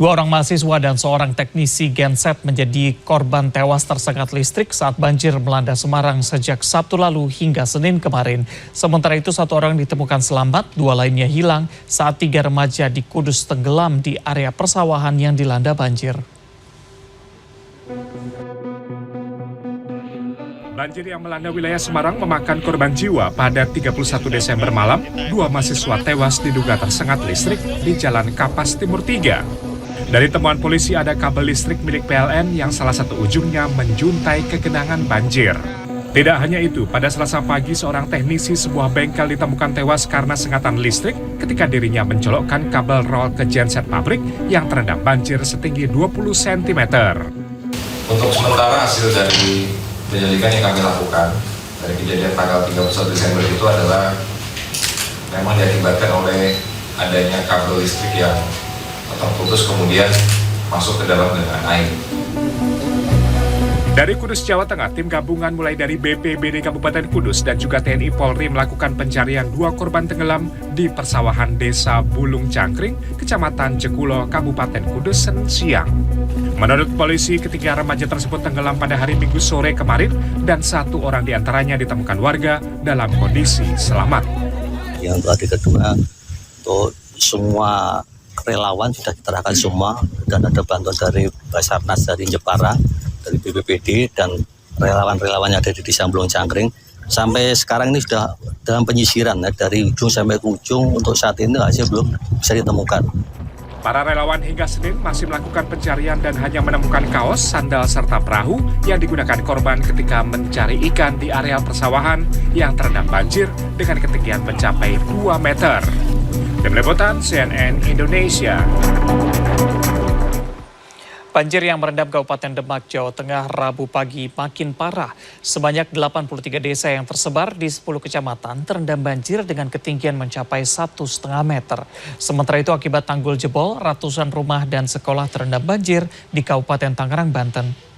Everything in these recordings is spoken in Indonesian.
Dua orang mahasiswa dan seorang teknisi genset menjadi korban tewas tersengat listrik saat banjir melanda Semarang sejak Sabtu lalu hingga Senin kemarin. Sementara itu satu orang ditemukan selamat, dua lainnya hilang saat tiga remaja di Kudus tenggelam di area persawahan yang dilanda banjir. Banjir yang melanda wilayah Semarang memakan korban jiwa pada 31 Desember malam. Dua mahasiswa tewas diduga tersengat listrik di Jalan Kapas Timur 3. Dari temuan polisi ada kabel listrik milik PLN yang salah satu ujungnya menjuntai ke genangan banjir. Tidak hanya itu, pada Selasa pagi seorang teknisi sebuah bengkel ditemukan tewas karena sengatan listrik ketika dirinya mencolokkan kabel roll ke genset pabrik yang terendam banjir setinggi 20 cm. Untuk sementara hasil dari penyelidikan yang kami lakukan dari kejadian tanggal 31 Desember itu adalah memang diakibatkan oleh adanya kabel listrik yang terputus kemudian masuk ke dalam genangan air. Dari Kudus, Jawa Tengah, tim gabungan mulai dari BPBD Kabupaten Kudus dan juga TNI Polri melakukan pencarian dua korban tenggelam di persawahan Desa Bulung Cangkring, Kecamatan Jekulo, Kabupaten Kudus, Senin siang. Menurut polisi, ketiga remaja tersebut tenggelam pada hari Minggu sore kemarin dan satu orang diantaranya ditemukan warga dalam kondisi selamat. Yang tadi kedua, untuk semua relawan sudah dikerahkan semua dan ada bantuan dari Basarnas dari Jepara, dari BPBD dan relawan-relawan yang ada di Desa Bulung Cangkring. Sampai sekarang ini sudah dalam penyisiran dari ujung sampai ke ujung. Untuk saat ini hasil belum bisa ditemukan. Para relawan hingga Senin masih melakukan pencarian dan hanya menemukan kaos, sandal, serta perahu yang digunakan korban ketika mencari ikan di area persawahan yang terendam banjir dengan ketinggian mencapai 2 meter. Tim Liputan CNN Indonesia. Banjir yang merendam Kabupaten Demak, Jawa Tengah Rabu pagi makin parah. Sebanyak 83 desa yang tersebar di 10 kecamatan terendam banjir dengan ketinggian mencapai 1,5 meter. Sementara itu akibat tanggul jebol, ratusan rumah dan sekolah terendam banjir di Kabupaten Tangerang, Banten.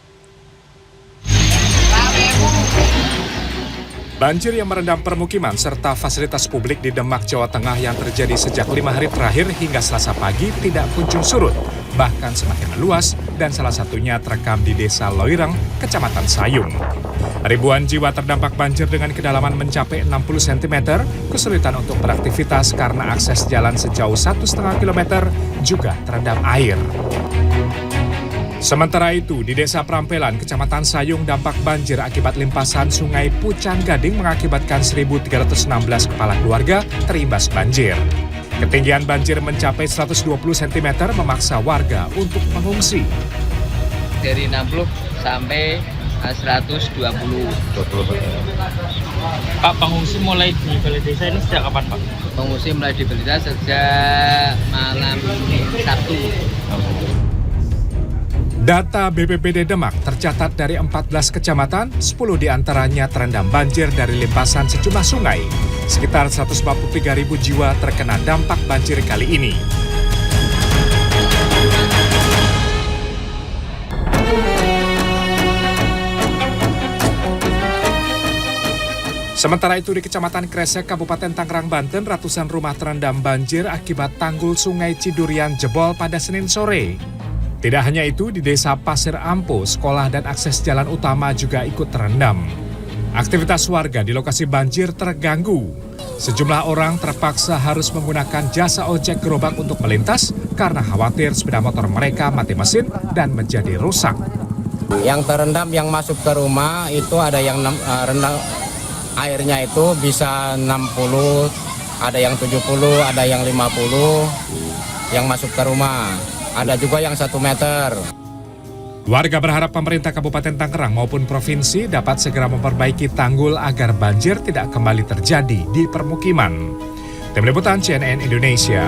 Banjir yang merendam permukiman serta fasilitas publik di Demak, Jawa Tengah yang terjadi sejak 5 hari terakhir hingga Selasa pagi tidak kunjung surut, bahkan semakin meluas dan salah satunya terekam di Desa Loireng, Kecamatan Sayung. Ribuan jiwa terdampak banjir dengan kedalaman mencapai 60 cm, kesulitan untuk beraktivitas karena akses jalan sejauh 1,5 km juga terendam air. Sementara itu, di Desa Prampelan, Kecamatan Sayung dampak banjir akibat limpasan Sungai Pucang Gading mengakibatkan 1.316 kepala keluarga terimbas banjir. Ketinggian banjir mencapai 120 cm memaksa warga untuk mengungsi. Dari 60 sampai 120. Pak, pengungsi mulai di balai desa ini sejak kapan, Pak? Pengungsi mulai di balai desa sejak malam Sabtu. Data BPBD Demak tercatat dari 14 kecamatan, 10 diantaranya terendam banjir dari limpasan sejumlah sungai. Sekitar 143.000 jiwa terkena dampak banjir kali ini. Sementara itu di Kecamatan Kresek, Kabupaten Tangerang, Banten, ratusan rumah terendam banjir akibat tanggul Sungai Cidurian jebol pada Senin sore. Tidak hanya itu, di Desa Pasir Ampo, sekolah dan akses jalan utama juga ikut terendam. Aktivitas warga di lokasi banjir terganggu. Sejumlah orang terpaksa harus menggunakan jasa ojek gerobak untuk melintas karena khawatir sepeda motor mereka mati mesin dan menjadi rusak. Yang terendam yang masuk ke rumah itu ada yang rendang airnya itu bisa 60, ada yang 70, ada yang 50 yang masuk ke rumah. Ada juga yang 1 meter. Warga berharap pemerintah Kabupaten Tangerang maupun provinsi dapat segera memperbaiki tanggul agar banjir tidak kembali terjadi di permukiman. Tim Liputan CNN Indonesia.